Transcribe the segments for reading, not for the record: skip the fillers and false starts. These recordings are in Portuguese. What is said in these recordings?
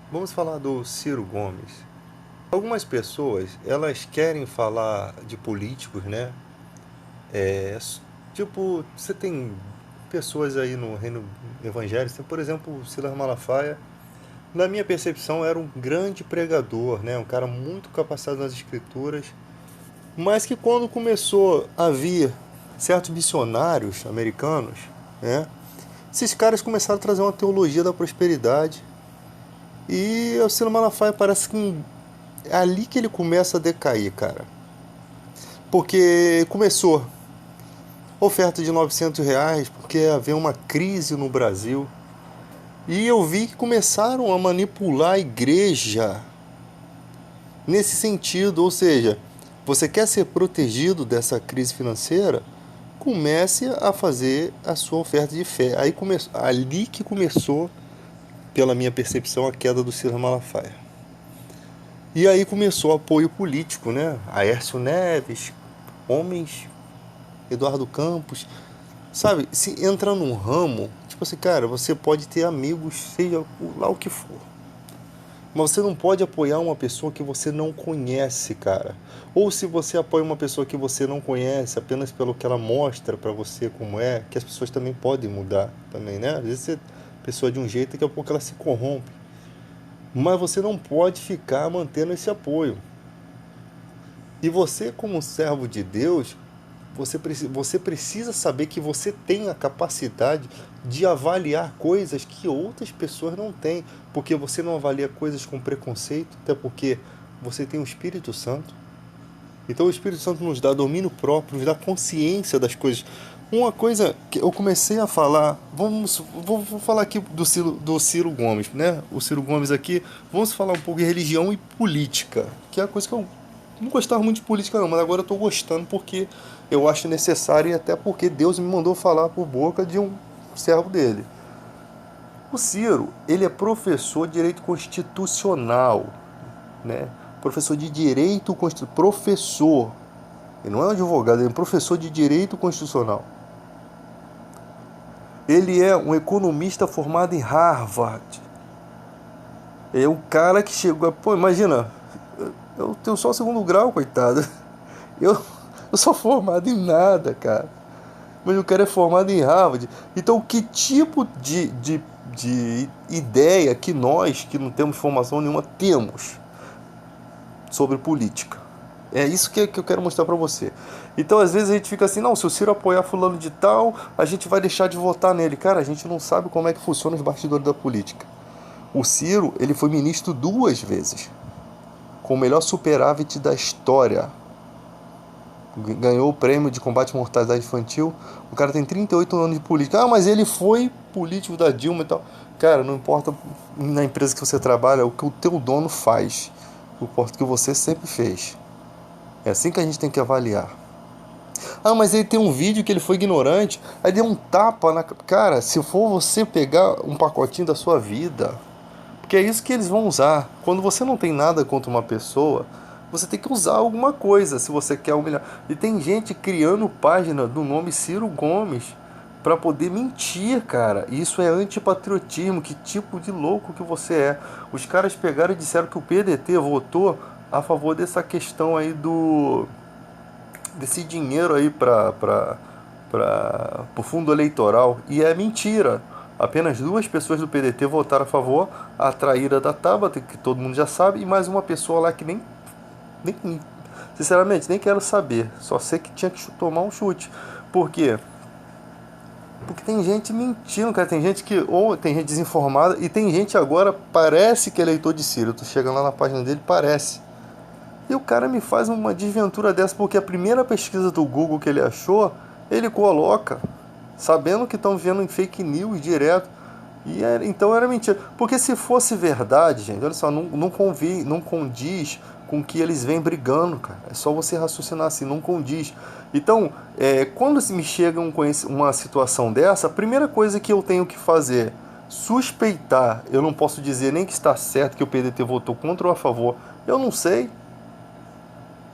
Vamos falar do Ciro Gomes. Algumas pessoas, elas querem falar de políticos, né? É, tipo, você tem pessoas aí no reino evangélico, tem, por exemplo, o Silas Malafaia. Na minha percepção, era um grande pregador, né? Um cara muito capacitado nas escrituras, mas que quando começou a vir certos missionários americanos, né? Esses caras começaram a trazer uma teologia da prosperidade. E o Silas Malafaia parece que é ali que ele começa a decair, cara. Porque começou oferta de R$ 900, porque havia uma crise no Brasil. E eu vi que começaram a manipular a igreja nesse sentido. Ou seja, você quer ser protegido dessa crise financeira? Comece a fazer a sua oferta de fé. Ali que começou, pela minha percepção, a queda do Silas Malafaia. E aí começou o apoio político, né? Aécio Neves, homens, Eduardo Campos, sabe? Se entra num ramo, tipo assim, cara, você pode ter amigos, seja lá o que for. Mas você não pode apoiar uma pessoa que você não conhece, cara. Ou se você apoia uma pessoa que você não conhece apenas pelo que ela mostra pra você como é, que as pessoas também podem mudar também, né? Às vezes você pessoa de um jeito, daqui a pouco ela se corrompe. Mas você não pode ficar mantendo esse apoio. E você, como servo de Deus, você precisa saber que você tem a capacidade de avaliar coisas que outras pessoas não têm. Porque você não avalia coisas com preconceito, até porque você tem o Espírito Santo. Então o Espírito Santo nos dá domínio próprio, nos dá consciência das coisas. Uma coisa que eu comecei a falar, vou falar aqui do Ciro Gomes, né? O Ciro Gomes aqui, vamos falar um pouco de religião e política, que é a coisa que eu não gostava muito de política não, mas agora eu tô gostando porque eu acho necessário e até porque Deus me mandou falar por boca de um servo dele. O Ciro, ele é professor de direito constitucional, né? Professor de direito constitucional, professor. Ele não é um advogado, ele é um professor de direito constitucional. Ele é um economista formado em Harvard. É um cara que chegou. Pô, imagina, eu tenho só o segundo grau, coitado. Eu, eu sou formado em nada, cara. Mas o cara é formado em Harvard. Então, que tipo de ideia que nós, que não temos formação nenhuma, temos sobre política? É isso que eu quero mostrar pra você. Então, às vezes a gente fica assim, não, se o Ciro apoiar fulano de tal, a gente vai deixar de votar nele. Cara, a gente não sabe como é que funciona os bastidores da política. O Ciro, ele foi ministro 2 vezes, com o melhor superávit da história. Ganhou o prêmio de combate à mortalidade infantil. O cara tem 38 anos de política. Ah, mas ele foi político da Dilma e tal. Cara, não importa na empresa que você trabalha o que o teu dono faz. Importa o que você sempre fez. É assim que a gente tem que avaliar. Ah, mas ele tem um vídeo que ele foi ignorante. Aí deu um tapa na. Cara, se for você pegar um pacotinho da sua vida. Porque é isso que eles vão usar. Quando você não tem nada contra uma pessoa, você tem que usar alguma coisa se você quer humilhar. E tem gente criando página do nome Ciro Gomes para poder mentir, cara. Isso é antipatriotismo. Que tipo de louco que você é? Os caras pegaram e disseram que o PDT votou a favor dessa questão aí do desse dinheiro aí para o fundo eleitoral. E é mentira. Apenas 2 pessoas do PDT votaram a favor, a traíra da Tabata, que todo mundo já sabe, e mais uma pessoa lá que nem sinceramente, nem quero saber. Só sei que tinha que tomar um chute. Por quê? Porque tem gente mentindo, cara. Tem gente que, ou tem gente desinformada, e tem gente agora, parece que é eleitor de Ciro. Tu chega lá na página dele, parece. E o cara me faz uma desventura dessa, porque a primeira pesquisa do Google que ele achou, ele coloca, sabendo que estão vendo em fake news direto. Então era mentira. Porque se fosse verdade, gente, olha só, não condiz com o que eles vêm brigando, cara. É só você raciocinar assim, não condiz. Então, quando me chega uma situação dessa, a primeira coisa que eu tenho que fazer, suspeitar, eu não posso dizer nem que está certo que o PDT votou contra ou a favor, eu não sei.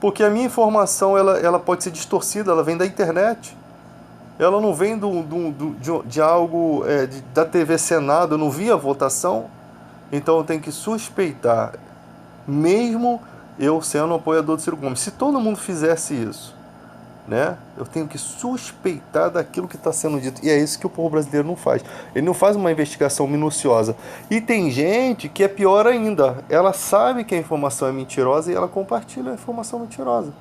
Porque a minha informação ela pode ser distorcida, ela vem da internet. Ela não vem de algo da TV Senado, eu não vi a votação. Então eu tenho que suspeitar, mesmo eu sendo apoiador do Ciro Gomes. Se todo mundo fizesse isso, né? Eu tenho que suspeitar daquilo que está sendo dito. E é isso que o povo brasileiro não faz. Ele não faz uma investigação minuciosa. E tem gente que é pior ainda. Ela sabe que a informação é mentirosa e ela compartilha a informação mentirosa.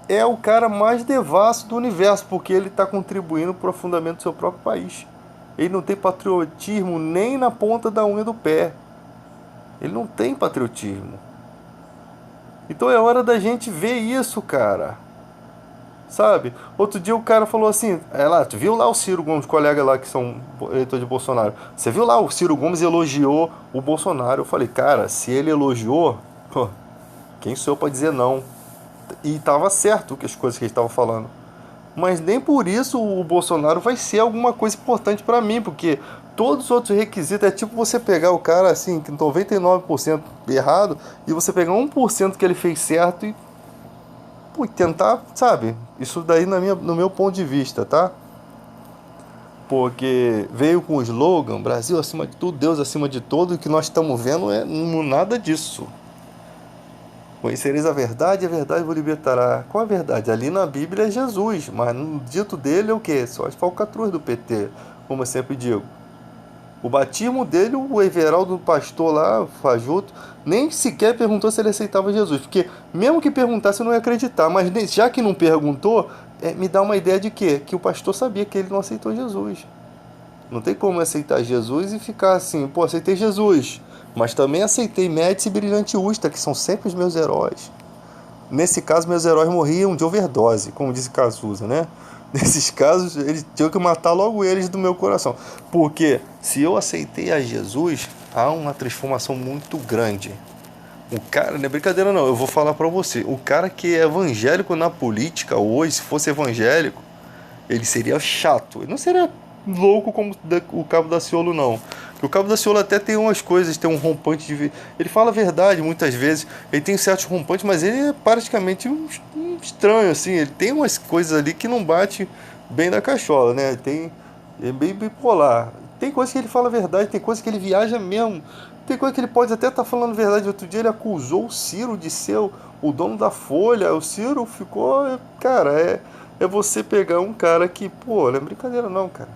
É o cara mais devasso do universo, porque ele está contribuindo para o afundamento do seu próprio país. Ele não tem patriotismo nem na ponta da unha do pé. Ele não tem patriotismo. Então é hora da gente ver isso, cara. Sabe? Outro dia o cara falou assim, tu viu lá o Ciro Gomes, colega lá que são eleitores de Bolsonaro. Você viu lá, o Ciro Gomes elogiou o Bolsonaro. Eu falei, cara, se ele elogiou, pô, quem sou eu pra dizer não? E tava certo que as coisas que ele estava falando. Mas nem por isso o Bolsonaro vai ser alguma coisa importante pra mim, porque todos os outros requisitos é tipo você pegar o cara assim, que 99% errado, e você pegar 1% que ele fez certo e tentar, sabe? Isso daí no meu ponto de vista, tá? Porque veio com o slogan Brasil acima de tudo, Deus acima de tudo, e o que nós estamos vendo é nada disso. Conhecereis a verdade vos libertará. Qual a verdade? Ali na Bíblia é Jesus, mas no dito dele é o quê? Só as falcatruas do PT, como eu sempre digo. O batismo dele, o Everaldo, o pastor lá, fajuto, nem sequer perguntou se ele aceitava Jesus. Porque mesmo que perguntasse, eu não ia acreditar. Mas já que não perguntou, me dá uma ideia de quê? Que o pastor sabia que ele não aceitou Jesus. Não tem como aceitar Jesus e ficar assim, pô, aceitei Jesus. Mas também aceitei Médici e Brilhante Usta, que são sempre os meus heróis. Nesse caso, meus heróis morriam de overdose, como disse Cazuza, né? Nesses casos, eles tinham que matar logo eles do meu coração. Porque se eu aceitei a Jesus, há uma transformação muito grande. O cara, não é brincadeira não, eu vou falar pra você. O cara que é evangélico na política hoje, se fosse evangélico, ele seria chato. Ele não seria louco como o Cabo Daciolo, não. O Cabo Daciolo até tem umas coisas, tem um rompante de... Ele fala a verdade muitas vezes. Ele tem certos rompantes, mas ele é praticamente um estranho, assim. Ele tem umas coisas ali que não bate bem na cachola, né? É bem bipolar. Tem coisas que ele fala a verdade, tem coisas que ele viaja mesmo. Tem coisa que ele pode até estar falando a verdade. Outro dia ele acusou o Ciro de ser o dono da Folha. O Ciro ficou... Cara, é você pegar um cara que... Pô, não é brincadeira não, cara.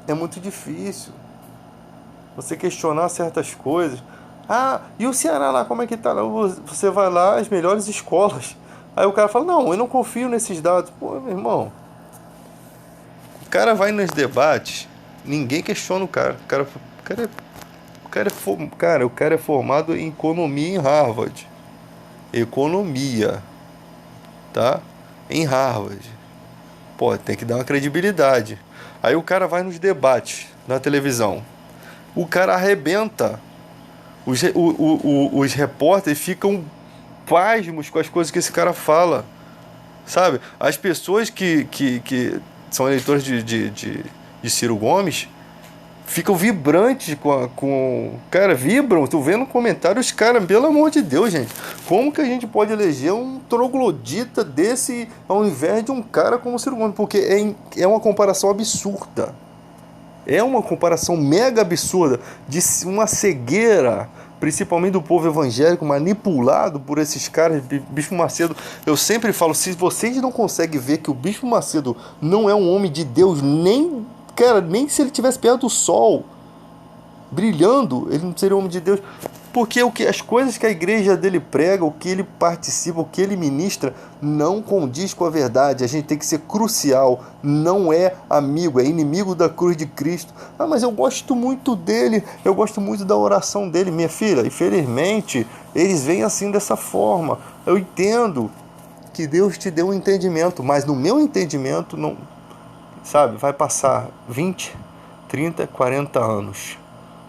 É muito difícil você questionar certas coisas. Ah, e o Ceará lá, como é que tá? Você vai lá, as melhores escolas. Aí o cara fala, não, eu não confio nesses dados. Pô, meu irmão, o cara vai nos debates, ninguém questiona o cara. O cara é formado em economia em Harvard. Economia, tá? Em Harvard. Pô, tem que dar uma credibilidade. Aí o cara vai nos debates na televisão. O cara arrebenta. Os repórteres ficam pasmos com as coisas que esse cara fala. Sabe? As pessoas que são eleitores de Ciro Gomes ficam vibrantes Cara, vibram. Tu vendo no comentário os caras, pelo amor de Deus, gente. Como que a gente pode eleger um troglodita desse ao invés de um cara como o Ciro Gomes? Porque é uma comparação absurda. É uma comparação mega absurda de uma cegueira, principalmente do povo evangélico, manipulado por esses caras. Bispo Macedo, eu sempre falo, se vocês não conseguem ver que o Bispo Macedo não é um homem de Deus, nem se ele estivesse perto do sol, brilhando, ele não seria um homem de Deus. Porque as coisas que a igreja dele prega, o que ele participa, o que ele ministra, não condiz com a verdade. A gente tem que ser crucial. Não é amigo, é inimigo da cruz de Cristo. Ah, mas eu gosto muito dele, eu gosto muito da oração dele. Minha filha, infelizmente, eles vêm assim dessa forma. Eu entendo que Deus te deu um entendimento, mas no meu entendimento, não, sabe, vai passar 20, 30, 40 anos.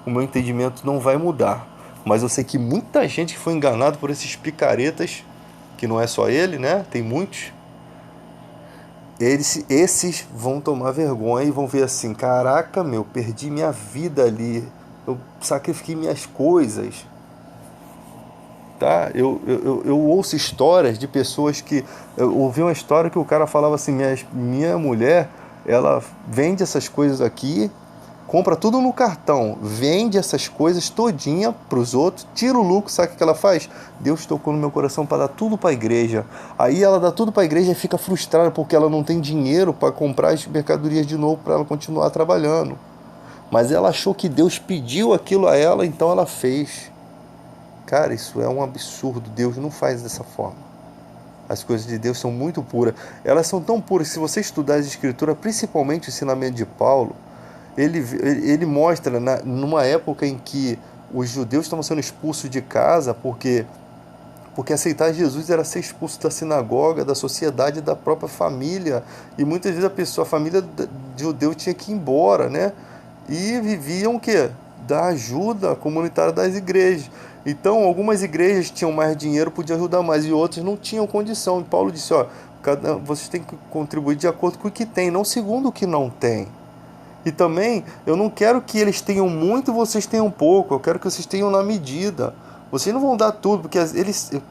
O meu entendimento não vai mudar. Mas eu sei que muita gente que foi enganado por esses picaretas, que não é só ele, né? Tem muitos. Esses vão tomar vergonha e vão ver assim, caraca, meu, perdi minha vida ali. Eu sacrifiquei minhas coisas. Tá? Eu ouço histórias de pessoas que... Eu ouvi uma história que o cara falava assim, minha mulher, ela vende essas coisas aqui, compra tudo no cartão, vende essas coisas todinha para os outros, tira o lucro, sabe o que ela faz? Deus tocou no meu coração para dar tudo para a igreja. Aí ela dá tudo para a igreja e fica frustrada porque ela não tem dinheiro para comprar as mercadorias de novo para ela continuar trabalhando. Mas ela achou que Deus pediu aquilo a ela, então ela fez. Cara, isso é um absurdo. Deus não faz dessa forma. As coisas de Deus são muito puras. Elas são tão puras que se você estudar as escrituras, principalmente o ensinamento de Paulo, ele mostra numa época em que os judeus estavam sendo expulsos de casa porque aceitar Jesus era ser expulso da sinagoga, da sociedade, da própria família. E muitas vezes a família de judeu tinha que ir embora, né? E viviam o quê? Da ajuda comunitária das igrejas. Então, algumas igrejas tinham mais dinheiro, podiam ajudar mais, e outras não tinham condição. E Paulo disse, ó, vocês têm que contribuir de acordo com o que tem, não segundo o que não tem. E também, eu não quero que eles tenham muito e vocês tenham pouco, eu quero que vocês tenham na medida. Vocês não vão dar tudo, porque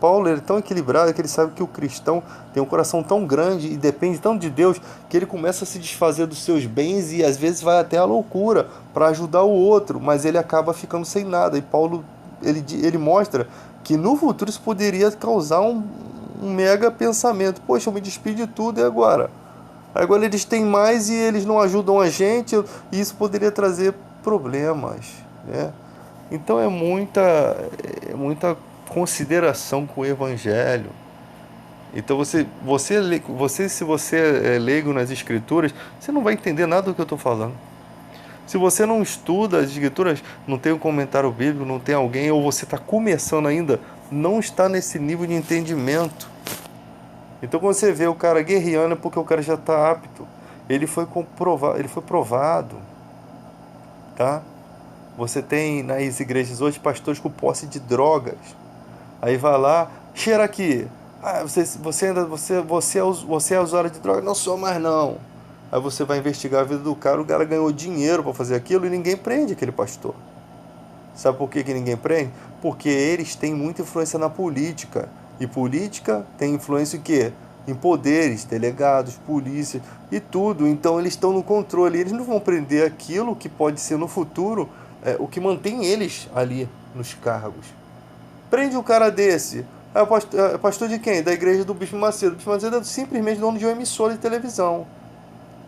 Paulo ele é tão equilibrado que ele sabe que o cristão tem um coração tão grande e depende tanto de Deus que ele começa a se desfazer dos seus bens e às vezes vai até a loucura para ajudar o outro, mas ele acaba ficando sem nada. E Paulo ele mostra que no futuro isso poderia causar um mega pensamento. Poxa, eu me despi de tudo e agora? Agora eles têm mais e eles não ajudam a gente e isso poderia trazer problemas, né? Então é muita consideração com o Evangelho. Então se você é leigo nas Escrituras, você não vai entender nada do que eu estou falando. Se você não estuda as Escrituras, não tem um comentário bíblico, não tem alguém, ou você está começando ainda, não está nesse nível de entendimento. Então quando você vê o cara guerreando é porque o cara já está apto. Ele foi provado, tá? Você tem nas igrejas hoje pastores com posse de drogas. Aí vai lá, cheira aqui. Ah, você é usuário de droga? Não sou mais não. Aí você vai investigar a vida do cara, o cara ganhou dinheiro para fazer aquilo e ninguém prende aquele pastor. Sabe por que ninguém prende? Porque eles têm muita influência na política. E política tem influência em quê? Em poderes, delegados, polícia e tudo. Então eles estão no controle. Eles não vão prender aquilo que pode ser no futuro o que mantém eles ali nos cargos. Prende um cara desse. Pastor de quem? Da igreja do Bispo Macedo. O Bispo Macedo é simplesmente dono de uma emissora de televisão.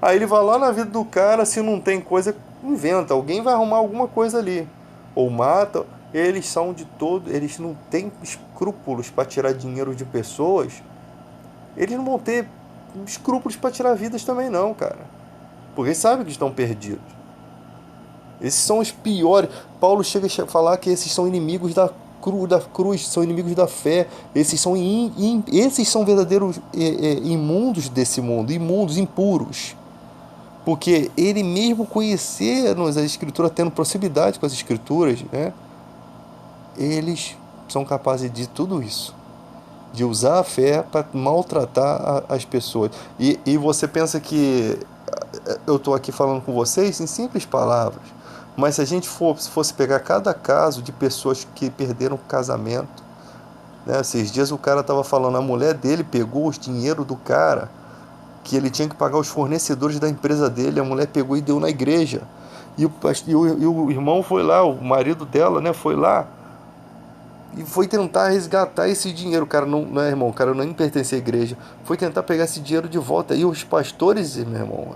Aí ele vai lá na vida do cara, se não tem coisa, inventa. Alguém vai arrumar alguma coisa ali. Ou mata. Eles são de todo. Eles não têm escrúpulos para tirar dinheiro de pessoas. Eles não vão ter escrúpulos para tirar vidas também não, cara. Porque eles sabem que estão perdidos. Esses são os piores. Paulo chega a falar que esses são inimigos da cruz, são inimigos da fé. Esses são verdadeiros imundos desse mundo, imundos, impuros. Porque ele mesmo conhecendo as escrituras, tendo proximidade com as escrituras, né? Eles são capazes de tudo isso. De usar a fé para maltratar as pessoas. E você pensa que eu estou aqui falando com vocês em simples palavras. Mas se a gente fosse pegar cada caso de pessoas que perderam o casamento, né? Esses dias o cara estava falando, a mulher dele pegou os dinheiro do cara, que ele tinha que pagar os fornecedores da empresa dele, a mulher pegou e deu na igreja. E o irmão foi lá, o marido dela, né, foi lá e foi tentar resgatar esse dinheiro. O cara não é irmão, o cara nem pertence à igreja. Foi tentar pegar esse dinheiro de volta. E os pastores, meu irmão,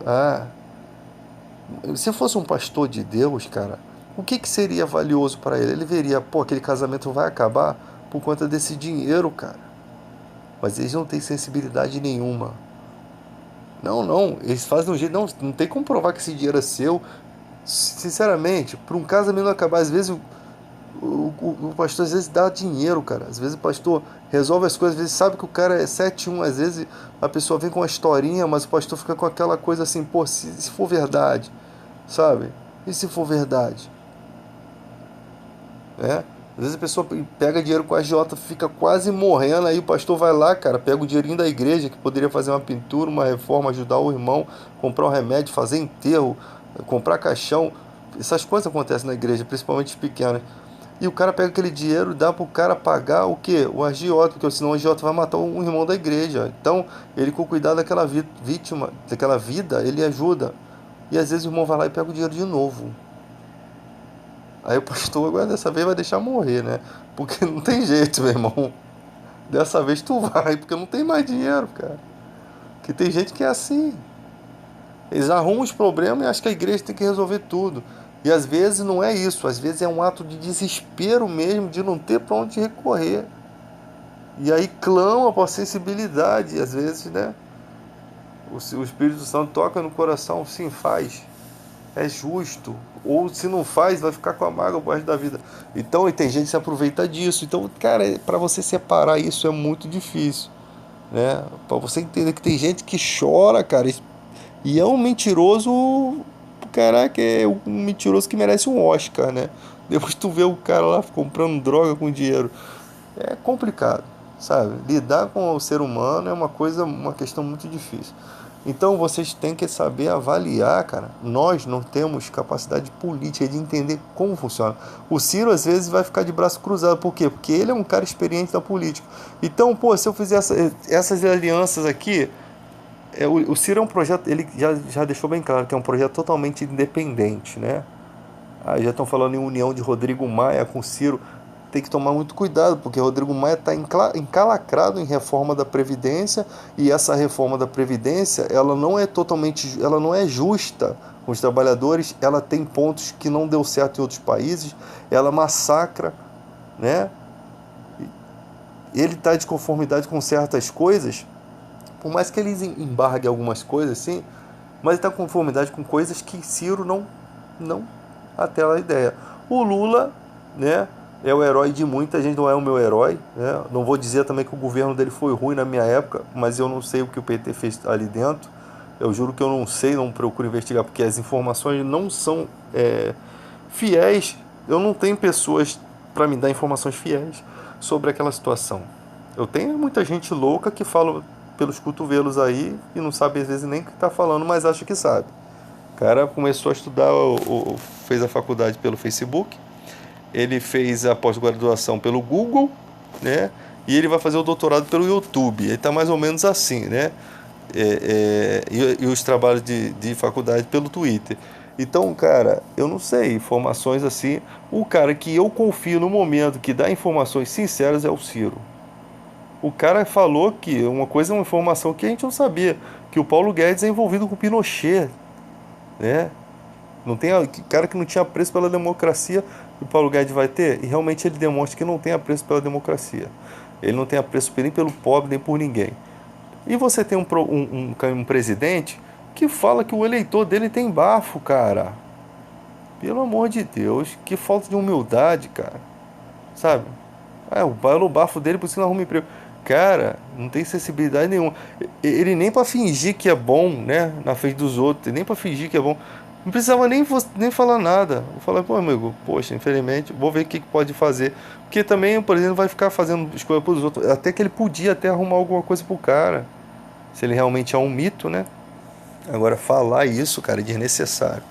se fosse um pastor de Deus, cara, o que seria valioso para ele? Ele veria, pô, aquele casamento vai acabar por conta desse dinheiro, cara. Mas eles não têm sensibilidade nenhuma. Não, eles fazem um jeito, não tem como provar que esse dinheiro é seu. Sinceramente, para um casamento não acabar, às vezes o pastor às vezes dá dinheiro, cara. Às vezes o pastor resolve as coisas, às vezes sabe que o cara é 7-1, às vezes a pessoa vem com uma historinha, mas o pastor fica com aquela coisa assim, pô, se for verdade, sabe? E se for verdade? Às vezes a pessoa pega dinheiro com a agiota, fica quase morrendo, aí o pastor vai lá, cara, pega o dinheirinho da igreja, que poderia fazer uma pintura, uma reforma, ajudar o irmão, comprar um remédio, fazer enterro, comprar caixão. Essas coisas acontecem na igreja, principalmente os pequenos. E o cara pega aquele dinheiro e dá pro cara pagar o quê? O agiota, porque senão o agiota vai matar um irmão da igreja. Então, ele com cuidado daquela vítima, daquela vida, ele ajuda. e às vezes o irmão vai lá e pega o dinheiro de novo. Aí o pastor agora dessa vez vai deixar morrer, né? Porque não tem jeito, meu irmão. Dessa vez tu vai, porque não tem mais dinheiro, cara. Que tem gente que é assim. Eles arrumam os problemas e acham que a igreja tem que resolver tudo. E às vezes não é isso, às vezes é um ato de desespero mesmo, de não ter para onde recorrer. E aí clama por sensibilidade, e às vezes, né? O Espírito Santo toca no coração, sim, faz. É justo. Ou se não faz, vai ficar com a mágoa pro resto da vida. Então, e tem gente que se aproveita disso. Então, cara, para você separar isso é muito difícil, né? Para você entender que tem gente que chora, cara, e é um mentiroso, caraca, é um mentiroso que merece um Oscar, né? Depois tu vê o cara lá comprando droga com dinheiro. É complicado, sabe? Lidar com o ser humano é uma questão muito difícil. Então vocês têm que saber avaliar, cara. Nós não temos capacidade política de entender como funciona. O Ciro às vezes vai ficar de braço cruzado. Por quê? Porque ele é um cara experiente da política. Então, pô, se eu fizer essas alianças aqui, o Ciro é um projeto, ele já deixou bem claro que é um projeto totalmente independente, né? Aí já estão falando em união de Rodrigo Maia com Ciro. Tem que tomar muito cuidado, porque Rodrigo Maia está encalacrado em reforma da Previdência, e essa reforma da Previdência, ela não é justa com os trabalhadores, ela tem pontos que não deu certo em outros países, ela massacra, né? Ele está de conformidade com certas coisas, por mais que eles embarguem algumas coisas, assim, mas ele está de conformidade com coisas que Ciro não atela a ideia. O Lula, né? É o herói de muita gente, não é o meu herói, né? Não vou dizer também que o governo dele foi ruim na minha época, mas eu não sei o que o PT fez ali dentro. Eu juro que eu não sei, não procuro investigar, porque as informações não são fiéis. Eu não tenho pessoas para me dar informações fiéis sobre aquela situação. Eu tenho muita gente louca que fala pelos cotovelos aí e não sabe às vezes nem o que está falando, mas acha que sabe. O cara começou a estudar, fez a faculdade pelo Facebook, ele fez a pós-graduação pelo Google, né? E ele vai fazer o doutorado pelo YouTube. Ele está mais ou menos assim, né? E os trabalhos de faculdade pelo Twitter. Então, cara, eu não sei, informações assim. O cara que eu confio no momento que dá informações sinceras é o Ciro. O cara falou que uma coisa é uma informação que a gente não sabia, que o Paulo Guedes é envolvido com o Pinochet, né? Não tem cara que não tinha apreço pela democracia, o Paulo Guedes vai ter, e realmente ele demonstra que não tem apreço pela democracia. Ele não tem apreço nem pelo pobre, nem por ninguém. E você tem um presidente que fala que o eleitor dele tem bafo, cara. Pelo amor de Deus, que falta de humildade, cara. Sabe? O bafo dele por isso não arruma emprego. Cara, não tem sensibilidade nenhuma. Ele nem pra fingir que é bom, né? Na frente dos outros, nem pra fingir que é bom. Não precisava nem falar nada. Vou falar, pô, amigo, poxa, infelizmente, vou ver o que pode fazer. Porque também, por exemplo, vai ficar fazendo escolha pros outros. Até que ele podia até arrumar alguma coisa pro cara. Se ele realmente é um mito, né? Agora, falar isso, cara, é desnecessário.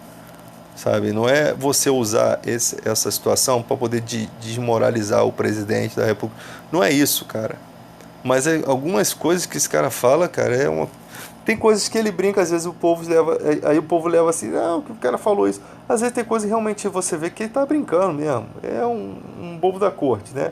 Sabe? Não é você usar essa situação para poder desmoralizar o presidente da República. Não é isso, cara. Mas algumas coisas que esse cara fala, cara, tem coisas que ele brinca, às vezes o povo leva. Aí o povo leva assim, não, que o cara falou isso. Às vezes tem coisa que realmente você vê que ele tá brincando mesmo. É um bobo da corte, né?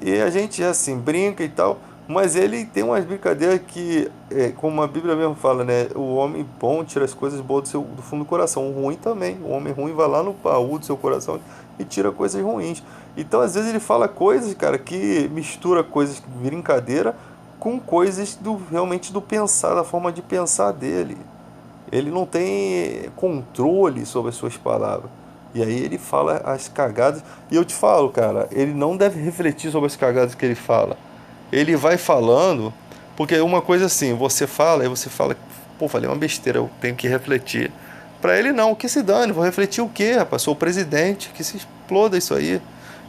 E a gente, assim, brinca e tal. Mas ele tem umas brincadeiras que, como a Bíblia mesmo fala, né? O homem bom tira as coisas boas do fundo do coração. O ruim também. O homem ruim vai lá no baú do seu coração e tira coisas ruins. Então, às vezes, ele fala coisas, cara, que mistura coisas de brincadeira com coisas realmente do pensar, da forma de pensar dele. Ele não tem controle sobre as suas palavras. E aí ele fala as cagadas. E eu te falo, cara, ele não deve refletir sobre as cagadas que ele fala. Ele vai falando, porque uma coisa assim, você fala, aí você fala, pô, falei uma besteira, eu tenho que refletir. Pra ele não, que se dane, vou refletir o quê, rapaz? Sou o presidente, que se exploda isso aí,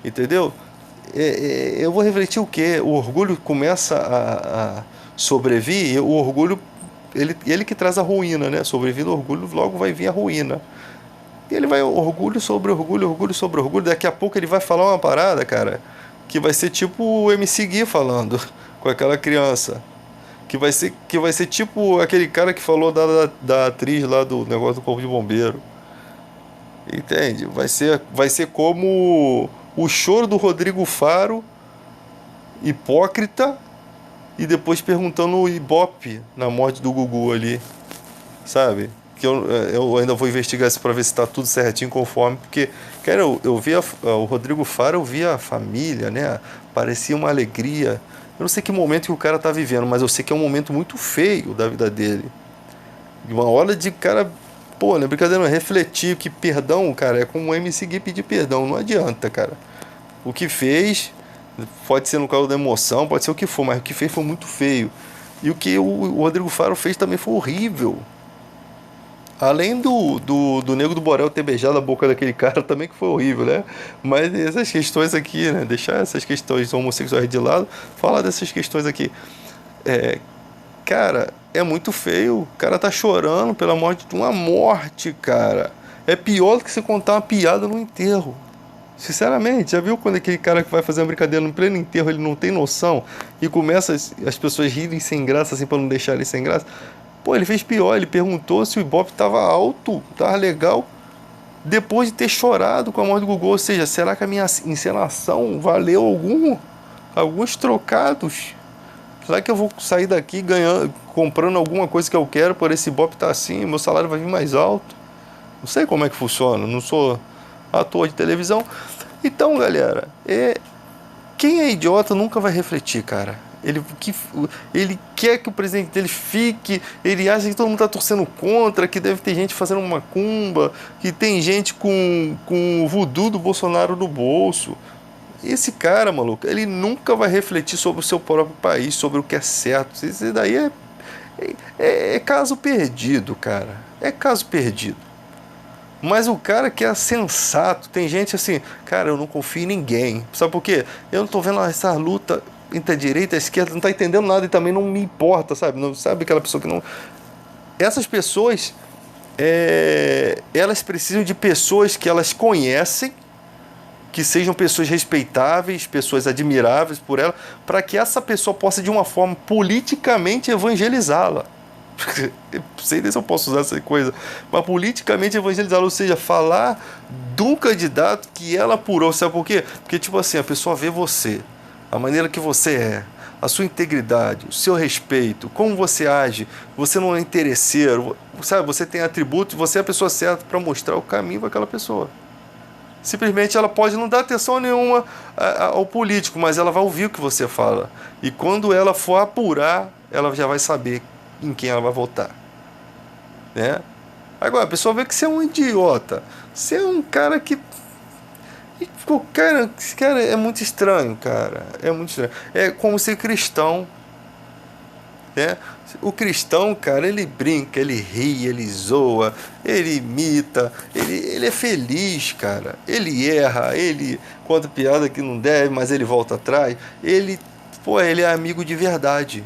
entendeu? Eu vou refletir o quê? O orgulho começa a sobrevir, e o orgulho, ele que traz a ruína, né? Sobrevindo o orgulho, logo vai vir a ruína. E ele vai orgulho sobre orgulho, orgulho sobre orgulho, daqui a pouco ele vai falar uma parada, cara, que vai ser tipo o MC Gui falando com aquela criança. Que vai ser tipo aquele cara que falou da atriz lá do negócio do Corpo de Bombeiro. Entende? Vai ser como o choro do Rodrigo Faro, hipócrita, e depois perguntando o Ibope na morte do Gugu ali, sabe? Que eu ainda vou investigar isso pra ver se tá tudo certinho conforme, porque, cara, eu vi o Rodrigo Faro, eu vi a família, né? Parecia uma alegria. Eu não sei que momento que o cara tá vivendo, mas eu sei que é um momento muito feio da vida dele. De uma hora de cara, pô, não é brincadeira, não, refletir que perdão, cara, é como o MC Gui pedir perdão, não adianta, cara. O que fez, pode ser no caso da emoção, pode ser o que for, mas o que fez foi muito feio. E o que o Rodrigo Faro fez também foi horrível. Além do Nego do Borel ter beijado a boca daquele cara também, que foi horrível, né? Mas essas questões aqui, né? Deixar essas questões homossexuais de lado, falar dessas questões aqui. É, cara, é muito feio. O cara tá chorando pela morte de uma morte, cara. É pior do que você contar uma piada no enterro. Sinceramente, já viu quando aquele cara que vai fazer uma brincadeira no pleno enterro, ele não tem noção e começa as pessoas rirem sem graça, assim, pra não deixar ele sem graça? Pô, ele fez pior, ele perguntou se o Ibope tava alto, tava legal, depois de ter chorado com a morte do Gugu. Ou seja, será que a minha encenação valeu alguns trocados? Será que eu vou sair daqui ganhando, comprando alguma coisa que eu quero por esse Ibope tá assim, meu salário vai vir mais alto? Não sei como é que funciona, não sou ator de televisão. Então, galera, quem é idiota nunca vai refletir, cara. Ele quer que o presidente dele fique, ele acha que todo mundo está torcendo contra, que deve ter gente fazendo uma macumba, que tem gente com o voodoo do Bolsonaro no bolso. Esse cara, maluco, ele nunca vai refletir sobre o seu próprio país, sobre o que é certo. Isso daí é caso perdido, cara. É caso perdido. Mas o cara que é sensato, tem gente assim, cara, eu não confio em ninguém. Sabe por quê? Eu não tô vendo essa luta entre a direita e a esquerda, não tá entendendo nada e também não me importa, sabe? Não sabe aquela pessoa que não. Essas pessoas, elas precisam de pessoas que elas conhecem, que sejam pessoas respeitáveis, pessoas admiráveis por ela, para que essa pessoa possa, de uma forma politicamente, evangelizá-la. Não sei nem se eu posso usar essa coisa, mas politicamente evangelizá-la, ou seja, falar do candidato que ela apurou. Sabe por quê? Porque, tipo assim, a pessoa vê você, a maneira que você é, a sua integridade, o seu respeito, como você age, você não é interesseiro, sabe? Você tem atributos, você é a pessoa certa para mostrar o caminho para aquela pessoa. Simplesmente ela pode não dar atenção nenhuma ao político, mas ela vai ouvir o que você fala. E quando ela for apurar, ela já vai saber em quem ela vai votar, né? Agora, a pessoa vê que você é um idiota. Você é um cara que... Cara, esse cara é muito estranho, cara. É muito estranho. É como ser cristão, né? O cristão, cara, ele brinca, ele ri, ele zoa, ele imita, ele é feliz, cara. Ele erra, ele conta piada que não deve, mas ele volta atrás. Ele é amigo de verdade.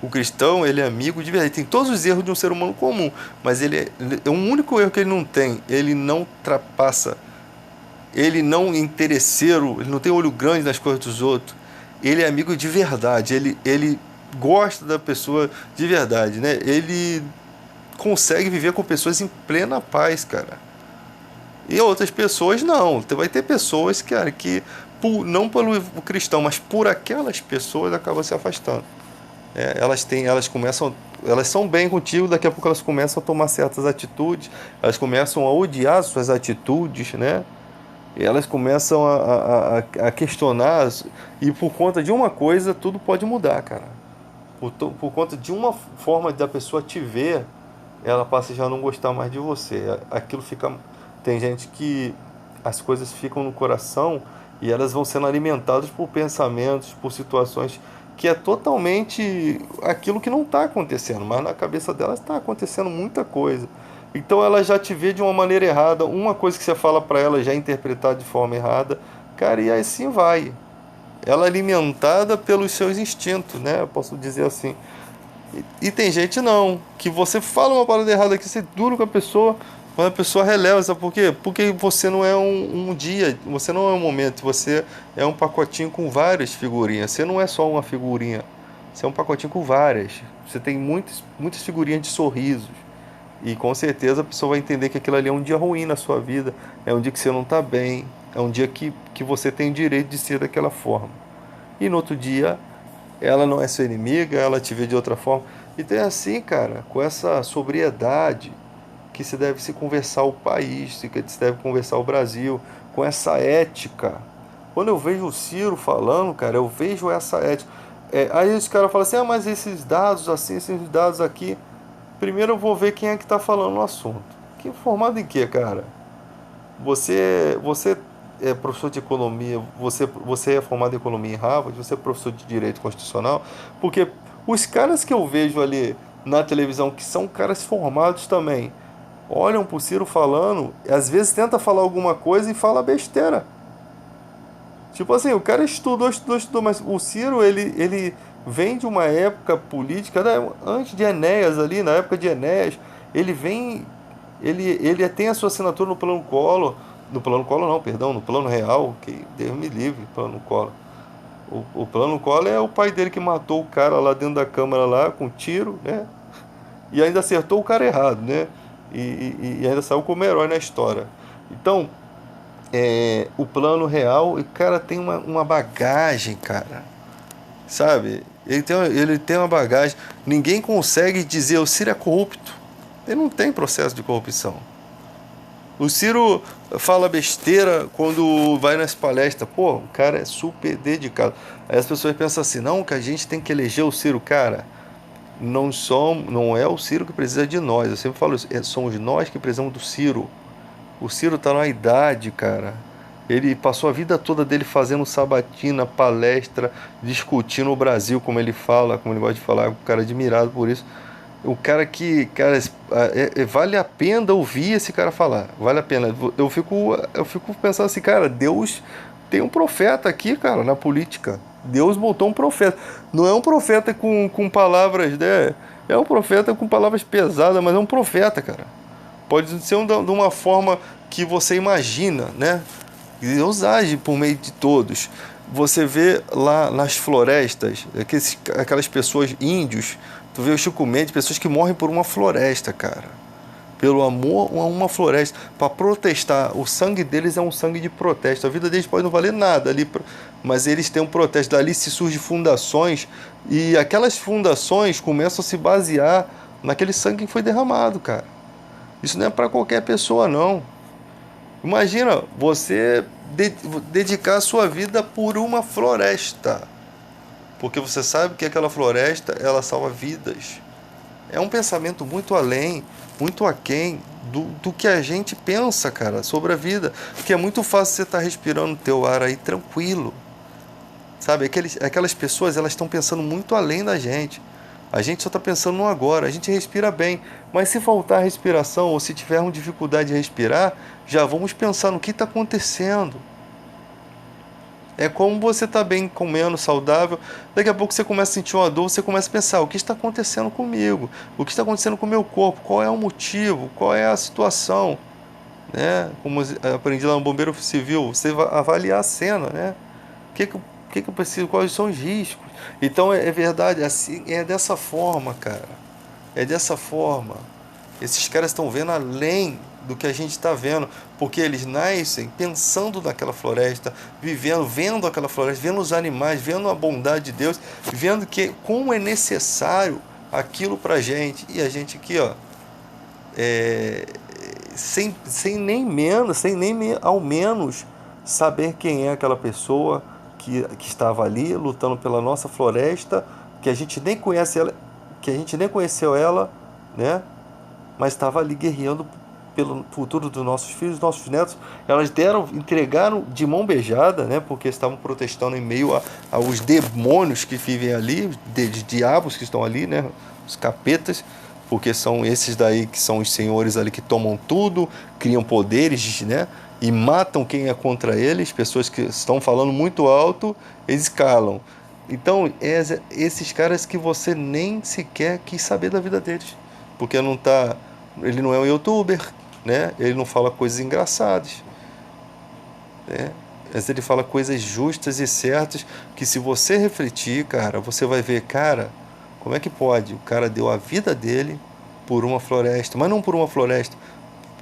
O cristão, ele é amigo de verdade. Tem todos os erros de um ser humano comum, mas é o único erro que ele não tem. Ele não ultrapassa. Ele não é interesseiro, ele não tem olho grande nas coisas dos outros. Ele é amigo de verdade. Ele gosta da pessoa de verdade, né? Ele consegue viver com pessoas em plena paz, cara. E outras pessoas não. Vai ter pessoas, cara, que não pelo cristão, mas por aquelas pessoas acabam se afastando. Elas são bem contigo, daqui a pouco elas começam a tomar certas atitudes, elas começam a odiar suas atitudes, né? E elas começam a questionar, e por conta de uma coisa, tudo pode mudar, cara. Por conta de uma forma da pessoa te ver, ela passa a já não gostar mais de você. Aquilo fica... Tem gente que as coisas ficam no coração e elas vão sendo alimentadas por pensamentos, por situações que é totalmente aquilo que não está acontecendo, mas na cabeça delas está acontecendo muita coisa. Então ela já te vê de uma maneira errada, uma coisa que você fala para ela já é interpretada de forma errada, cara, e assim vai. Ela é alimentada pelos seus instintos, né? Eu posso dizer assim. E tem gente não, que você fala uma parada errada aqui, você é duro com a pessoa, mas a pessoa releva, sabe por quê? Porque você não é um dia, você não é um momento, você é um pacotinho com várias figurinhas, você não é só uma figurinha. Isso é um pacotinho com várias. Você tem muitas figurinhas de sorrisos. E com certeza a pessoa vai entender que aquilo ali é um dia ruim na sua vida, é um dia que você não está bem, é um dia que você tem o direito de ser daquela forma. E no outro dia, ela não é sua inimiga, ela te vê de outra forma. Então é assim, cara, com essa sobriedade que se deve se conversar o país, que se deve conversar o Brasil, com essa ética. Quando eu vejo o Ciro falando, cara, eu vejo essa ética. Aí os caras falam assim, ah, mas esses dados assim, esses dados aqui. Primeiro eu vou ver quem é que está falando no assunto. Que formado em quê, cara? Você é professor de economia, você é formado em economia em Harvard, você é professor de direito constitucional, porque os caras que eu vejo ali na televisão, que são caras formados também, olham pro Ciro falando, e às vezes tenta falar alguma coisa e fala besteira. Tipo assim, o cara estudou, mas o Ciro, ele vem de uma época política, né, antes de Enéas ali, na época de Enéas, ele vem, ele tem a sua assinatura no plano Collor não, perdão, no plano real, que Deus me livre, plano Collor. O plano Collor é o pai dele que matou o cara lá dentro da câmara lá com um tiro, né? E ainda acertou o cara errado, né? E ainda saiu como herói na história. Então, o plano real, o cara tem uma bagagem, cara, sabe? Ele tem uma bagagem. Ninguém consegue dizer o Ciro é corrupto. Ele não tem processo de corrupção. O Ciro fala besteira quando vai nas palestras. Pô, o cara é super dedicado. Aí as pessoas pensam assim, não, que a gente tem que eleger o Ciro. Cara, não é o Ciro que precisa de nós. Eu sempre falo isso, somos nós que precisamos do Ciro. O Ciro tá na idade, cara. Ele passou a vida toda dele fazendo sabatina, palestra, discutindo o Brasil, como ele fala, como ele gosta de falar, o cara é admirado por isso. O cara que, cara, vale a pena ouvir esse cara falar, vale a pena. Eu fico pensando assim, cara, Deus tem um profeta aqui, cara, na política. Deus botou um profeta. Não é um profeta com palavras, né? É um profeta com palavras pesadas, mas é um profeta, cara. Pode ser de uma forma que você imagina, né? Deus age por meio de todos. Você vê lá nas florestas, aquelas pessoas, índios, tu vê o Chico Mendes, pessoas que morrem por uma floresta, cara. Pelo amor a uma floresta. Para protestar. O sangue deles é um sangue de protesto. A vida deles pode não valer nada ali, mas eles têm um protesto. Dali se surgem fundações e aquelas fundações começam a se basear naquele sangue que foi derramado, cara. Isso não é para qualquer pessoa, não. Imagina você dedicar a sua vida por uma floresta, porque você sabe que aquela floresta ela salva vidas. É um pensamento muito além, muito aquém do que a gente pensa, cara, sobre a vida. Porque é muito fácil você estar respirando teu ar aí tranquilo, sabe? Aquelas pessoas elas estão pensando muito além da gente. A gente só está pensando no agora, a gente respira bem, mas se faltar respiração ou se tivermos dificuldade de respirar, já vamos pensar no que está acontecendo. É como você está bem comendo, saudável, daqui a pouco você começa a sentir uma dor, você começa a pensar, o que está acontecendo comigo? O que está acontecendo com o meu corpo? Qual é o motivo? Qual é a situação? Né? Como eu aprendi lá no Bombeiro Civil, você vai avaliar a cena, né? O que eu preciso? Quais são os riscos? Então é verdade, assim, é dessa forma, cara. É dessa forma. Esses caras estão vendo além do que a gente está vendo, porque eles nascem pensando naquela floresta, vendo aquela floresta, vendo os animais, vendo a bondade de Deus, vendo que como é necessário aquilo pra gente. E a gente aqui, ó, sem nem ao menos saber quem é aquela pessoa que estava ali lutando pela nossa floresta, que a gente nem conhece ela, que a gente nem conheceu ela, né? Mas estava ali guerreando pelo futuro dos nossos filhos, dos nossos netos. Elas entregaram de mão beijada, né? Porque estavam protestando em meio aos demônios que vivem ali, de diabos que estão ali, né? Os capetas, porque são esses daí que são os senhores ali que tomam tudo, criam poderes, né? E matam quem é contra eles, pessoas que estão falando muito alto, eles calam. Então, esses caras que você nem sequer quis saber da vida deles, porque ele não é um youtuber, né? Ele não fala coisas engraçadas, né? mas ele fala coisas justas e certas que, se você refletir, cara, você vai ver, cara, como é que pode? O cara deu a vida dele por uma floresta, mas não por uma floresta,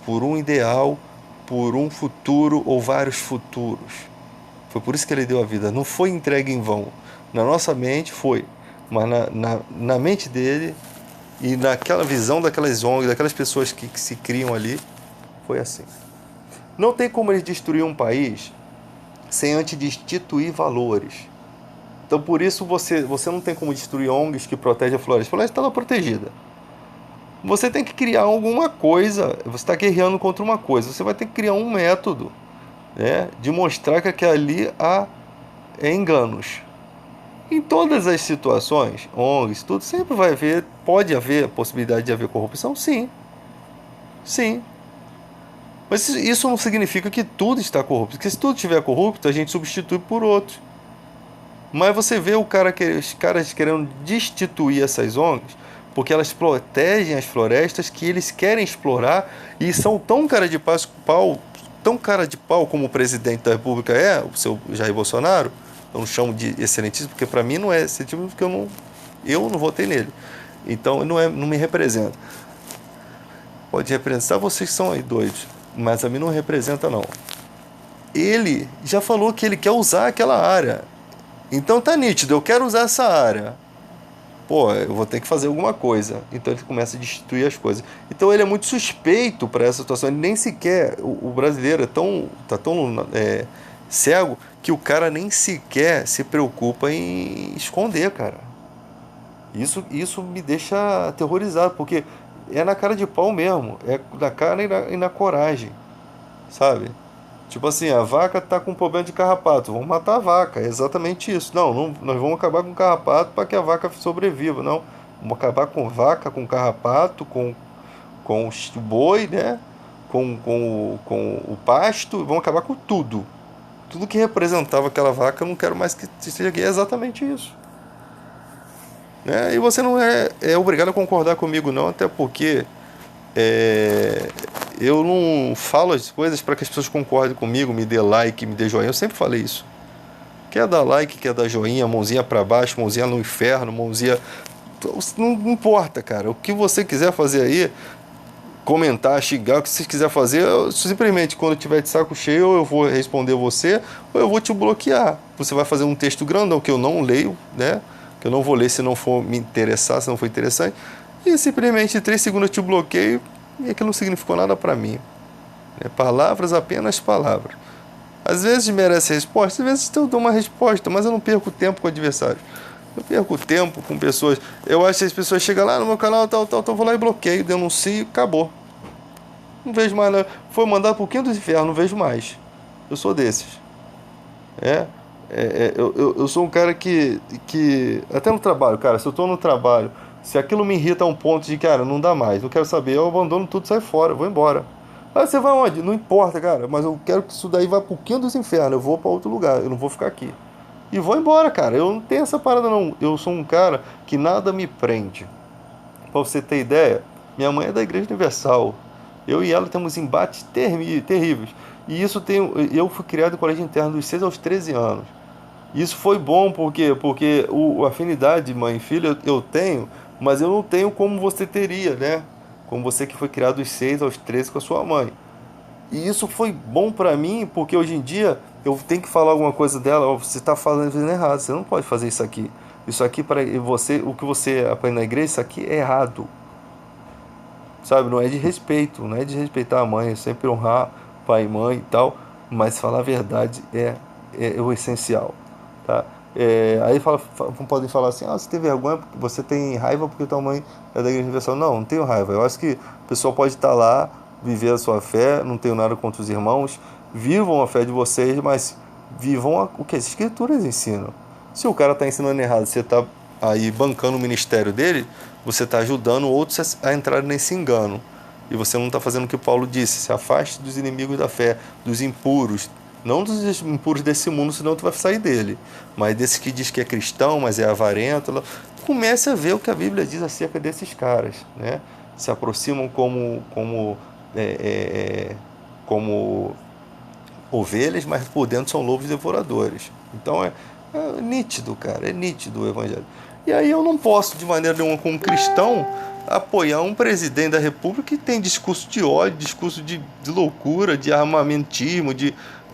por um ideal, por um futuro ou vários futuros. Foi por isso que ele deu a vida. Não foi entregue em vão. Na nossa mente foi, mas na mente dele e naquela visão daquelas ONGs, daquelas pessoas que se criam ali, foi assim. Não tem como eles destruir um país sem antes destituir valores. Então, por isso, você não tem como destruir ONGs que protegem a floresta. A floresta está lá protegida. Você tem que criar alguma coisa. Você está guerreando contra uma coisa. Você vai ter que criar um método, né, de mostrar que ali há enganos. Em todas as situações, ONGs, tudo, sempre vai haver, pode haver a possibilidade de haver corrupção? Sim. Sim. Mas isso não significa que tudo está corrupto. Porque se tudo estiver corrupto, a gente substitui por outro. Mas você vê os caras querendo destituir essas ONGs porque elas protegem as florestas que eles querem explorar e são tão cara de pau, tão cara de pau como o presidente da República é, o seu Jair Bolsonaro. Eu não chamo de excelentíssimo porque para mim não é excelentíssimo porque eu não votei nele. Então não me representa. Pode representar vocês que são aí doidos, mas a mim não representa não. Ele já falou que ele quer usar aquela área. Então tá nítido, eu quero usar essa área. Pô, eu vou ter que fazer alguma coisa. Então ele começa a destituir as coisas. Então ele é muito suspeito para essa situação. Ele nem sequer, o brasileiro tá tão cego que o cara nem sequer se preocupa em esconder, cara. Isso me deixa aterrorizado, porque é na cara de pau mesmo. É na cara e na coragem, sabe? Tipo assim, a vaca tá com problema de carrapato, vamos matar a vaca, é exatamente isso. Não, nós vamos acabar com o carrapato para que a vaca sobreviva, não. Vamos acabar com vaca, com carrapato, com o boi, né? Com o pasto, vamos acabar com tudo. Tudo que representava aquela vaca, eu não quero mais que esteja aqui, é exatamente isso. Né? E você não é obrigado a concordar comigo não, até porque eu não falo as coisas para que as pessoas concordem comigo, me dê like, me dê joinha. Eu sempre falei isso. Quer dar like, quer dar joinha, mãozinha para baixo, mãozinha no inferno, mãozinha... Não importa, cara. O que você quiser fazer aí, comentar, xingar, o que você quiser fazer, simplesmente quando eu tiver de saco cheio, ou eu vou responder você, ou eu vou te bloquear. Você vai fazer um texto grandão que eu não leio, né? Que eu não vou ler se não for me interessar, se não for interessante. E simplesmente em 3 segundos eu te bloqueio e aquilo não significou nada para mim. Palavras, apenas palavras. Às vezes merece resposta, às vezes eu dou uma resposta, mas eu não perco tempo com adversários. Eu perco tempo com pessoas. Eu acho que as pessoas chegam lá no meu canal, tal, eu vou lá e bloqueio, denuncio e acabou. Não vejo mais nada. Foi mandado pro quinto dos infernos, não vejo mais. Eu sou desses. Eu sou um cara que. Até no trabalho, cara, se eu tô no trabalho. Se aquilo me irrita a um ponto de, cara, não dá mais, não quero saber, eu abandono tudo, saio fora, vou embora. Ah, você vai onde? Não importa, cara, mas eu quero que isso daí vá pro quinto dos infernos, eu vou para outro lugar, eu não vou ficar aqui. E vou embora, cara, eu não tenho essa parada não. Eu sou um cara que nada me prende. Pra você ter ideia, minha mãe é da Igreja Universal. Eu e ela temos embates terríveis. E eu fui criado em colégio interno dos 6 aos 13 anos. Isso foi bom porque a afinidade mãe e filha eu tenho, mas eu não tenho como você teria, né? Como você que foi criado dos 6 aos 13 com a sua mãe. E isso foi bom pra mim, porque hoje em dia eu tenho que falar alguma coisa dela, ó, você está fazendo errado, você não pode fazer isso aqui. Isso aqui para você, o que você aprende na igreja, isso aqui é errado. Sabe, não é de respeito, não é de respeitar a mãe, é sempre honrar pai e mãe e tal, mas falar a verdade é o essencial, tá? Aí podem falar assim, você tem vergonha, porque você tem raiva porque tua mãe é da Igreja Universal. Não tenho raiva. Eu acho que o pessoal pode estar lá, viver a sua fé, não tenho nada contra os irmãos, vivam a fé de vocês, mas vivam o que as escrituras ensinam. Se o cara está ensinando errado, você está aí bancando o ministério dele, você está ajudando outros a entrar nesse engano. E você não está fazendo o que Paulo disse, se afaste dos inimigos da fé, dos impuros, não dos impuros desse mundo, senão tu vai sair dele. Mas desse que diz que é cristão, mas é avarento. Comece a ver o que a Bíblia diz acerca desses caras, né? Se aproximam como ovelhas, mas por dentro são lobos devoradores. Então é nítido, cara, é nítido o evangelho. E aí eu não posso, de maneira nenhuma, como cristão, apoiar um presidente da república que tem discurso de ódio, discurso de loucura, de armamentismo,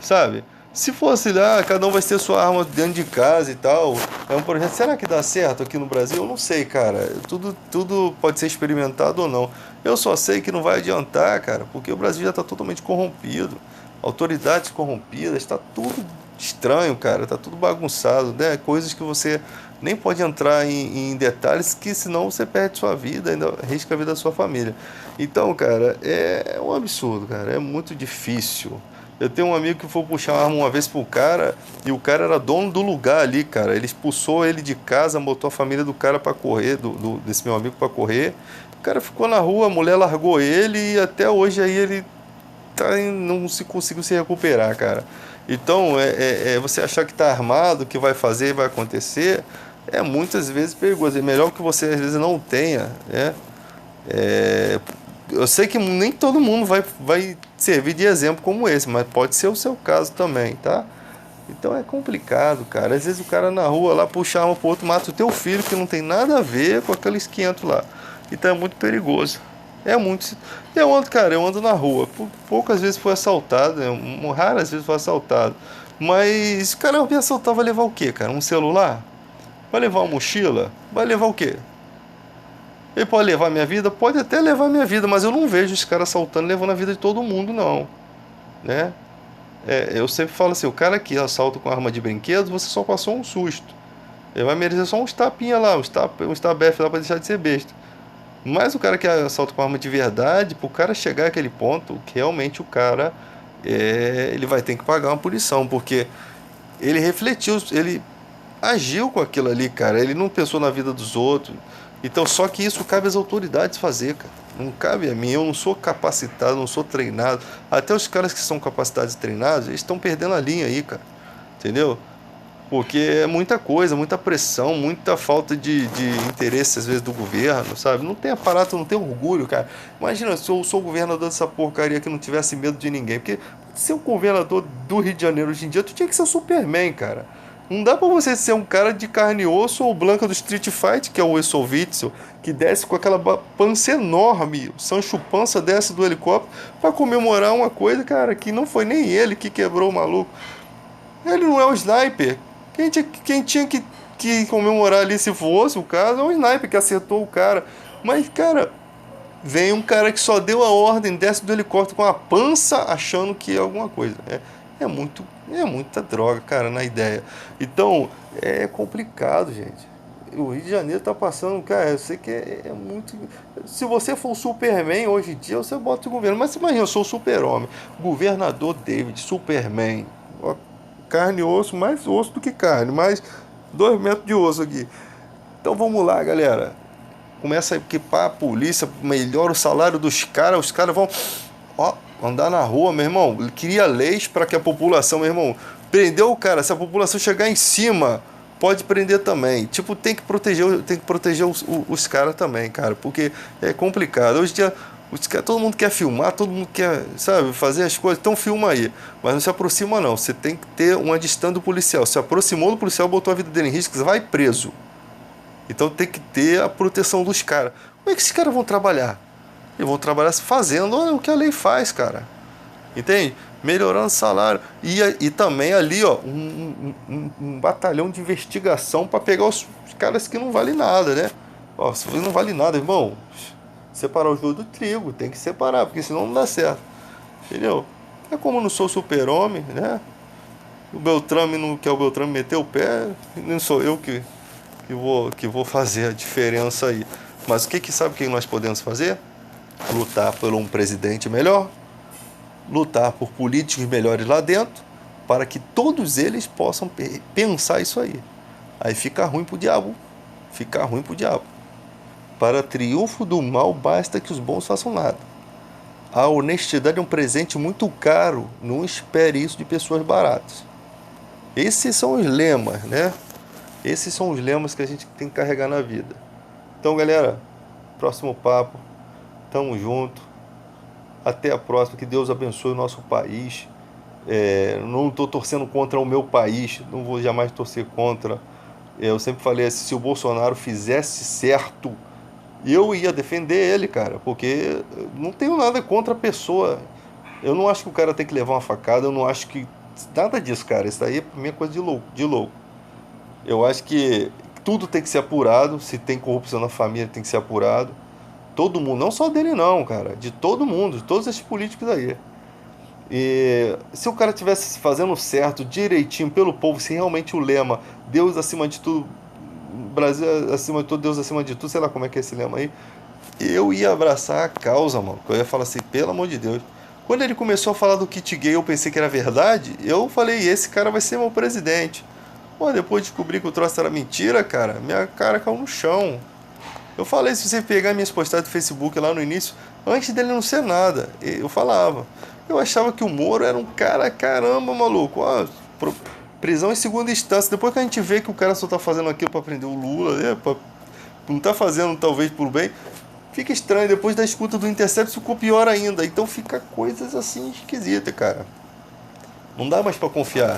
sabe? Se fosse lá, cada um vai ter sua arma dentro de casa e tal, é um projeto. Será que dá certo aqui no Brasil? Eu não sei, cara. Tudo pode ser experimentado ou não. Eu só sei que não vai adiantar, cara, porque o Brasil já está totalmente corrompido. Autoridades corrompidas, está tudo estranho, cara, está tudo bagunçado, né? Coisas que você nem pode entrar em detalhes, que senão você perde sua vida, ainda arrisca a vida da sua família. Então, cara, é um absurdo, cara, é muito difícil. Eu tenho um amigo que foi puxar uma arma uma vez pro cara e o cara era dono do lugar ali, cara. Ele expulsou ele de casa, botou a família do cara pra correr, desse meu amigo pra correr. O cara ficou na rua, a mulher largou ele e até hoje aí ele não se conseguiu se recuperar, cara. Então, você achar que tá armado, que vai fazer, vai acontecer, é muitas vezes perigoso. É melhor que você às vezes não tenha, né? Eu sei que nem todo mundo vai servir de exemplo como esse, mas pode ser o seu caso também, tá? Então é complicado, cara. Às vezes o cara na rua lá puxa a arma pro outro, mata o teu filho, que não tem nada a ver com aquele esquento lá. Então é muito perigoso. É muito. Eu ando na rua. Poucas vezes fui assaltado, né? Raras vezes fui assaltado. Mas o cara me assaltar vai levar o quê, cara? Um celular? Vai levar uma mochila? Vai levar o quê? Ele pode levar minha vida? Pode até levar minha vida, mas eu não vejo esse cara assaltando levando a vida de todo mundo, não, né? Eu sempre falo assim, o cara que assalta com arma de brinquedo, você só passou um susto. Ele vai merecer só uns tapinha lá, uns tabefe lá pra deixar de ser besta. Mas o cara que assalta com arma de verdade, pro cara chegar àquele ponto, que realmente o cara, ele vai ter que pagar uma punição, porque ele refletiu, ele agiu com aquilo ali, cara. Ele não pensou na vida dos outros. Então, só que isso cabe às autoridades fazer, cara. Não cabe a mim. Eu não sou capacitado, não sou treinado. Até os caras que são capacitados e treinados, eles estão perdendo a linha aí, cara. Entendeu? Porque é muita coisa, muita pressão, muita falta de interesse, às vezes, do governo, sabe? Não tem aparato, não tem orgulho, cara. Imagina se eu sou o governador dessa porcaria que não tivesse medo de ninguém. Porque ser o governador do Rio de Janeiro hoje em dia, tu tinha que ser o Superman, cara. Não dá pra você ser um cara de carne e osso ou Blanca do Street Fight, que é o Wessel Witzel, que desce com aquela pança enorme, o Sancho Pança desce do helicóptero pra comemorar uma coisa, cara, que não foi nem ele que quebrou o maluco. Ele não é o sniper. Quem tinha que comemorar ali, se fosse o caso, é o sniper que acertou o cara. Mas, cara, vem um cara que só deu a ordem, desce do helicóptero com a pança achando que é alguma coisa. É muita droga, cara, na ideia. Então, é complicado, gente. O Rio de Janeiro tá passando, cara, eu sei que é muito. Se você for o Superman hoje em dia, você bota o governo. Mas imagina, eu sou o super-homem. Governador David, Superman. Ó, carne e osso, mais osso do que carne, mais 2 metros de osso aqui. Então vamos lá, galera. Começa a equipar a polícia, melhora o salário dos caras, os caras vão, ó, andar na rua, meu irmão. Cria leis para que a população, meu irmão, prendeu o cara, se a população chegar em cima, pode prender também. Tipo, tem que proteger os caras também, cara, porque é complicado. Hoje em dia, todo mundo quer filmar, todo mundo quer, sabe, fazer as coisas, então filma aí. Mas não se aproxima não, você tem que ter uma distância do policial. Se aproximou do policial, botou a vida dele em risco, você vai preso. Então tem que ter a proteção dos caras. Como é que esses caras vão trabalhar? Eles vão trabalhar fazendo o que a lei faz, cara. Entende? Melhorando o salário. E também ali, ó, um batalhão de investigação para pegar os caras que não valem nada, né? Ó, se não vale nada, irmão, separar o joio do trigo. Tem que separar, porque senão não dá certo. Entendeu? É como eu não sou super-homem, né? O Beltrame não quer o Beltrame meter o pé. Não sou eu que vou fazer a diferença aí. Mas sabe o que nós podemos fazer? Lutar por um presidente melhor, lutar por políticos melhores lá dentro, para que todos eles possam pensar isso aí. Aí fica ruim pro diabo. Fica ruim pro diabo. Para triunfo do mal, basta que os bons façam nada. A honestidade é um presente muito caro. Não espere isso de pessoas baratas. Esses são os lemas, né? Esses são os lemas que a gente tem que carregar na vida. Então, galera, próximo papo. Tamo junto. Até a próxima. Que Deus abençoe o nosso país. Não estou torcendo contra o meu país, não vou jamais torcer contra. Eu sempre falei assim, se o Bolsonaro fizesse certo, eu ia defender ele, cara, porque não tenho nada contra a pessoa. Eu não acho que o cara tem que levar uma facada, eu não acho que nada disso, cara. Isso daí pra mim é coisa de louco, de louco. Eu acho que tudo tem que ser apurado, se tem corrupção na família tem que ser apurado. Todo mundo, não só dele não, cara, de todo mundo, de todos esses políticos aí. E se o cara tivesse fazendo certo, direitinho, pelo povo, se realmente o lema Deus acima de tudo, Brasil acima de tudo, Deus acima de tudo, sei lá como é que é esse lema aí, eu ia abraçar a causa, mano. Eu ia falar assim, pelo amor de Deus. Quando ele começou a falar do kit gay, eu pensei que era verdade. Eu falei, esse cara vai ser meu presidente. Pô, depois de descobri que o troço era mentira, cara, minha cara caiu no chão. Eu falei, se você pegar minhas postagens do Facebook lá no início, antes dele não ser nada, eu falava. Eu achava que o Moro era um cara, caramba, maluco. Ó, prisão em segunda instância. Depois que a gente vê que o cara só tá fazendo aquilo pra prender o Lula, não tá fazendo talvez por bem, fica estranho. Depois da escuta do Intercept ficou pior ainda. Então fica coisas assim esquisitas, cara. Não dá mais pra confiar.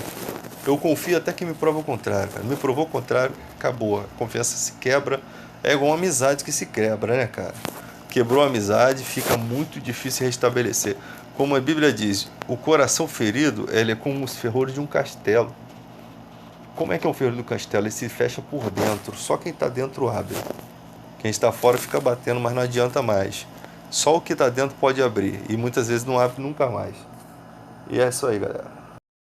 Eu confio até que me prova o contrário, cara. Me provou o contrário, acabou. A confiança se quebra. É igual uma amizade que se quebra, né, cara? Quebrou a amizade, fica muito difícil restabelecer. Como a Bíblia diz, o coração ferido, ele é como os ferrolhos de um castelo. Como é que é o ferrolho do castelo? Ele se fecha por dentro. Só quem está dentro abre. Quem está fora fica batendo, mas não adianta mais. Só o que está dentro pode abrir. E muitas vezes não abre nunca mais. E é isso aí, galera.